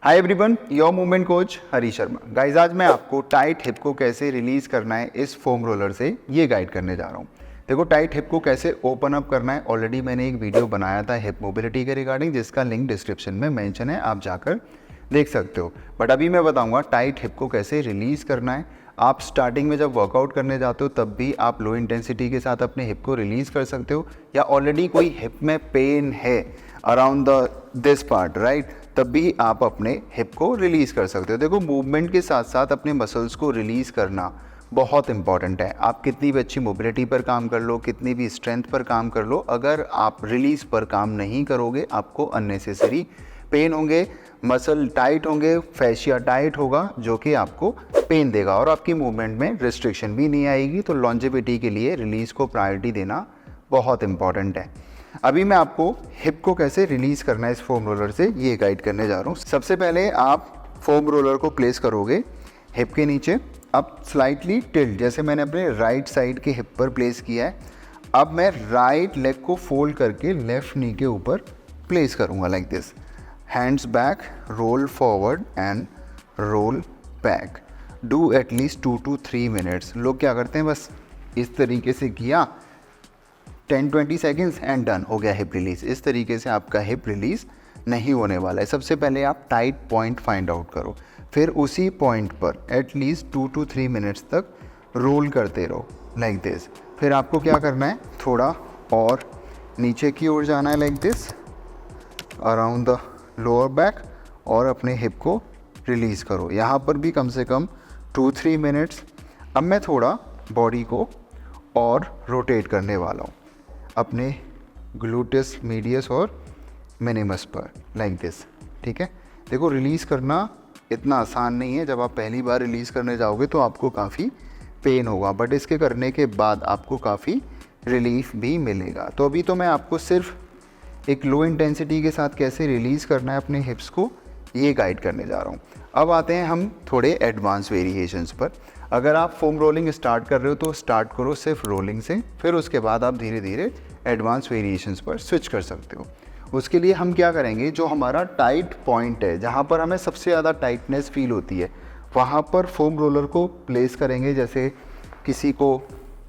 Hi everyone, your movement coach Hari Sharma. Guys आज मैं आपको टाइट हिप को कैसे रिलीज करना है इस फोम रोलर से ये गाइड करने जा रहा हूँ। देखो, टाइट हिप को कैसे ओपन अप करना है, ऑलरेडी मैंने एक वीडियो बनाया था हिप मोबिलिटी के रिगार्डिंग, जिसका लिंक डिस्क्रिप्शन में मेंशन है, आप जाकर देख सकते हो। बट अभी मैं बताऊंगा टाइट हिप को कैसे रिलीज करना है। आप स्टार्टिंग में जब वर्कआउट करने जाते हो तब भी आप लो इंटेंसिटी के साथ अपने हिप को रिलीज कर सकते हो, या ऑलरेडी कोई हिप में पेन है अराउंड दिस पार्ट राइट, तब भी आप अपने हिप को रिलीज़ कर सकते हो। देखो, मूवमेंट के साथ साथ अपने मसल्स को रिलीज़ करना बहुत इंपॉर्टेंट है। आप कितनी भी अच्छी मोबिलिटी पर काम कर लो, कितनी भी स्ट्रेंथ पर काम कर लो, अगर आप रिलीज़ पर काम नहीं करोगे आपको अननेसेसरी पेन होंगे, मसल टाइट होंगे, फैशिया टाइट होगा जो कि आपको पेन देगा और आपकी मूवमेंट में रिस्ट्रिक्शन भी नहीं आएगी। तो लॉन्जेविटी के लिए रिलीज़ को प्रायोरिटी देना बहुत इंपॉर्टेंट है। अभी मैं आपको हिप को कैसे रिलीज़ करना है इस फोम रोलर से ये गाइड करने जा रहा हूँ। सबसे पहले आप फोम रोलर को प्लेस करोगे हिप के नीचे। अब स्लाइटली टिल्ट, जैसे मैंने अपने राइट साइड के हिप पर प्लेस किया है, अब मैं राइट लेग को फोल्ड करके लेफ्ट नी के ऊपर प्लेस करूँगा like this. Hands back, roll forward and roll back. Do at least 2 to 3 minutes. लोग क्या करते हैं, बस इस तरीके से किया, 10-20 सेकेंड्स एंड डन, हो गया हिप रिलीज। इस तरीके से आपका हिप रिलीज नहीं होने वाला है। सबसे पहले आप टाइट पॉइंट फाइंड आउट करो, फिर उसी पॉइंट पर एटलीस्ट 2 to 3 मिनट्स तक रोल करते रहो लाइक दिस। फिर आपको क्या करना है, थोड़ा और नीचे की ओर जाना है like this around the lower back और अपने हिप को रिलीज़ करो। यहाँ पर भी कम से कम 2-3 मिनट्स। अब मैं थोड़ा बॉडी को और रोटेट करने वाला हूँ अपने ग्लूटियस मीडियस और मिनिमस पर लाइक दिस। ठीक है, देखो रिलीज़ करना इतना आसान नहीं है। जब आप पहली बार रिलीज़ करने जाओगे तो आपको काफ़ी पेन होगा, बट इसके करने के बाद आपको काफ़ी रिलीफ भी मिलेगा। तो अभी तो मैं आपको सिर्फ एक लो इंटेंसिटी के साथ कैसे रिलीज़ करना है अपने हिप्स को ये गाइड करने जा रहा हूँ। अब आते हैं हम थोड़े एडवांस वेरिएशंस पर। अगर आप फोम रोलिंग स्टार्ट कर रहे हो तो स्टार्ट करो सिर्फ रोलिंग से, फिर उसके बाद आप धीरे धीरे एडवांस वेरिएशंस पर स्विच कर सकते हो। उसके लिए हम क्या करेंगे, जो हमारा टाइट पॉइंट है जहाँ पर हमें सबसे ज़्यादा टाइटनेस फील होती है वहाँ पर फोम रोलर को प्लेस करेंगे। जैसे किसी को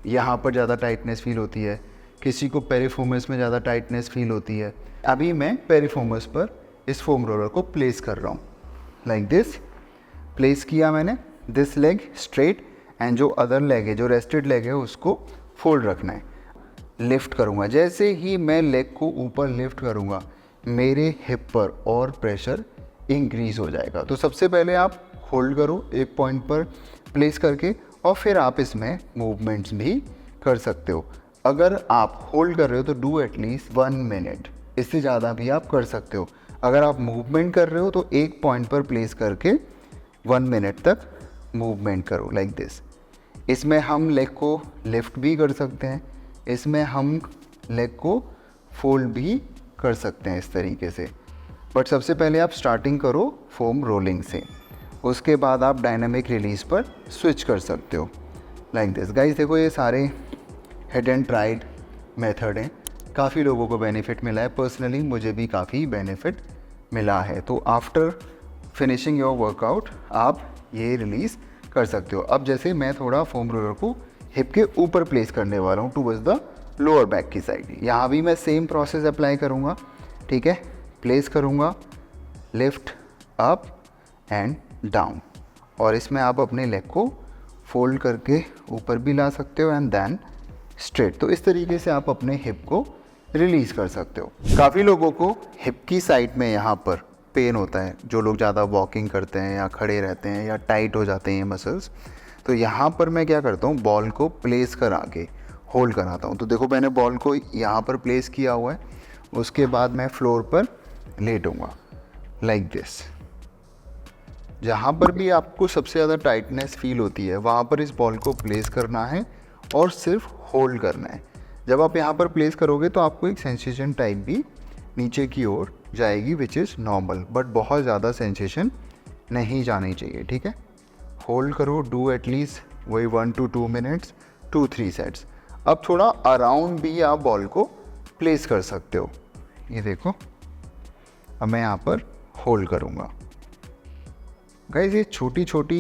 यहाँ पर ज़्यादा टाइटनेस फील होती है, किसी को पेरिफोमस में ज़्यादा टाइटनेस फील होती है। अभी मैं पेरिफोमस पर इस फोम रोलर को प्लेस कर रहा हूँ लाइक दिस। प्लेस किया मैंने, दिस लेग स्ट्रेट एंड जो अदर लेग है, जो रेस्टेड लेग है, उसको फोल्ड रखना है। लिफ्ट करूँगा, जैसे ही मैं लेग को ऊपर लिफ्ट करूँगा मेरे हिप पर और प्रेशर इंक्रीज़ हो जाएगा। तो सबसे पहले आप होल्ड करो एक पॉइंट पर प्लेस करके और फिर आप इसमें मूवमेंट्स भी कर सकते हो। अगर आप होल्ड कर रहे हो तो डू एटलीस्ट 1 मिनट, इससे ज़्यादा भी आप कर सकते हो। अगर आप मूवमेंट कर रहे हो तो एक पॉइंट पर प्लेस करके 1 मिनट तक मूवमेंट करो लाइक दिस। इसमें हम लेग को लिफ्ट भी कर सकते हैं, इसमें हम लेग को फोल्ड भी कर सकते हैं इस तरीके से। बट सबसे पहले आप स्टार्टिंग करो फोम रोलिंग से, उसके बाद आप डायनामिक रिलीज पर स्विच कर सकते हो लाइक दिस। गाइस देखो, ये सारे हिट एंड ट्राइड मेथड हैं, काफ़ी लोगों को बेनिफिट मिला है। पर्सनली मुझे भी काफ़ी बेनिफिट मिला है। तो आफ्टर फिनिशिंग योर वर्कआउट आप ये रिलीज़ कर सकते हो। अब जैसे मैं थोड़ा फोम रोलर को हिप के ऊपर प्लेस करने वाला हूँ टूवर्ड्स द लोअर बैक की साइड, यहाँ भी मैं सेम प्रोसेस अप्लाई करूँगा। ठीक है, प्लेस करूँगा, लिफ्ट अप एंड डाउन, और इसमें आप अपने लेग को फोल्ड करके ऊपर भी ला सकते हो एंड देन स्ट्रेट। तो इस तरीके से आप अपने हिप को रिलीज़ कर सकते हो। काफ़ी लोगों को हिप की साइड में यहाँ पर पेन होता है, जो लोग ज़्यादा वॉकिंग करते हैं या खड़े रहते हैं या टाइट हो जाते हैं ये मसल्स। तो यहाँ पर मैं क्या करता हूँ, बॉल को प्लेस करा के होल्ड कराता हूँ। तो देखो, मैंने बॉल को यहाँ पर प्लेस किया हुआ है, उसके बाद मैं फ्लोर पर लेटूँगा लाइक दिस। जहाँ पर भी आपको सबसे ज़्यादा टाइटनेस फील होती है वहाँ पर इस बॉल को प्लेस करना है और सिर्फ होल्ड करना है। जब आप यहाँ पर प्लेस करोगे तो आपको एक सेंसेशन टाइप भी नीचे की ओर जाएगी, विच इज़ नॉर्मल, बट बहुत ज़्यादा सेंसेशन नहीं जानी चाहिए। ठीक है, होल्ड करो, डू एटलीस्ट वही 1 to 2 मिनट्स, 2-3 सेट्स। अब थोड़ा अराउंड भी आप बॉल को प्लेस कर सकते हो। ये देखो, अब मैं यहाँ पर होल्ड करूँगा गाइस ये छोटी छोटी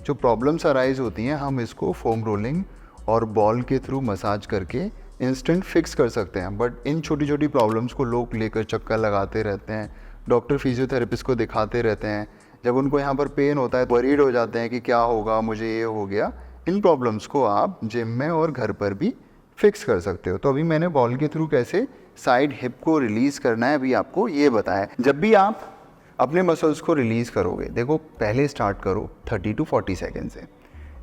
जो प्रॉब्लम्स अराइज होती हैं, हम इसको फोम रोलिंग और बॉल के थ्रू मसाज करके इंस्टेंट फिक्स कर सकते हैं। बट इन छोटी छोटी प्रॉब्लम्स को लोग लेकर चक्कर लगाते रहते हैं, डॉक्टर फिजियोथेरेपिस्ट को दिखाते रहते हैं। जब उनको यहाँ पर पेन होता है वरीड हो जाते हैं कि क्या होगा, मुझे ये हो गया। इन प्रॉब्लम्स को आप जिम में और घर पर भी फिक्स कर सकते हो। तो अभी मैंने बॉल के थ्रू कैसे साइड हिप को रिलीज़ करना है अभी आपको ये बताया। जब भी आप अपने मसल्स को रिलीज़ करोगे, देखो पहले स्टार्ट करो 30 to 40 सेकेंड से,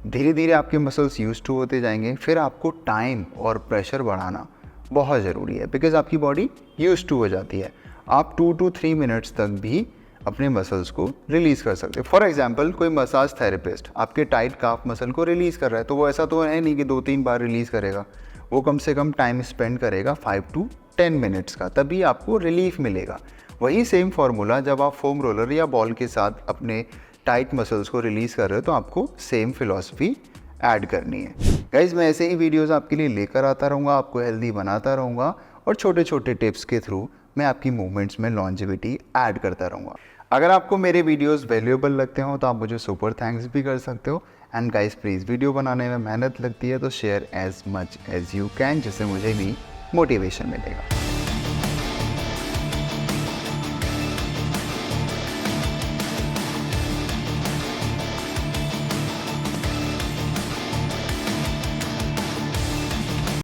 धीरे धीरे आपके मसल्स यूज टू होते जाएंगे। फिर आपको टाइम और प्रेशर बढ़ाना बहुत ज़रूरी है, बिकॉज आपकी बॉडी यूज टू हो जाती है। आप 2 to 3 मिनट्स तक भी अपने मसल्स को रिलीज़ कर सकते हैं। फॉर एग्जांपल कोई मसाज थेरेपिस्ट आपके टाइट काफ मसल को रिलीज़ कर रहा है, तो वो ऐसा तो है नहीं कि 2-3 बार रिलीज़ करेगा। वो कम से कम टाइम स्पेंड करेगा 5 to 10 मिनट्स का, तभी आपको रिलीफ मिलेगा। वही सेम फार्मूला जब आप फोम रोलर या बॉल के साथ अपने टाइट मसल्स को रिलीज़ कर रहे हो, तो आपको सेम फिलॉसफी ऐड करनी है। गाइज मैं ऐसे ही वीडियोज़ आपके लिए लेकर आता रहूँगा, आपको हेल्दी बनाता रहूँगा और छोटे छोटे टिप्स के थ्रू मैं आपकी मूवमेंट्स में लॉन्जेविटी ऐड करता रहूँगा। अगर आपको मेरे वीडियोस वैल्यूएबल लगते हो तो आप मुझे सुपर थैंक्स भी कर सकते हो। एंड गाइस प्लीज़, वीडियो बनाने में मेहनत लगती है तो share as much as you can, जिससे मुझे भी मोटिवेशन मिलेगा।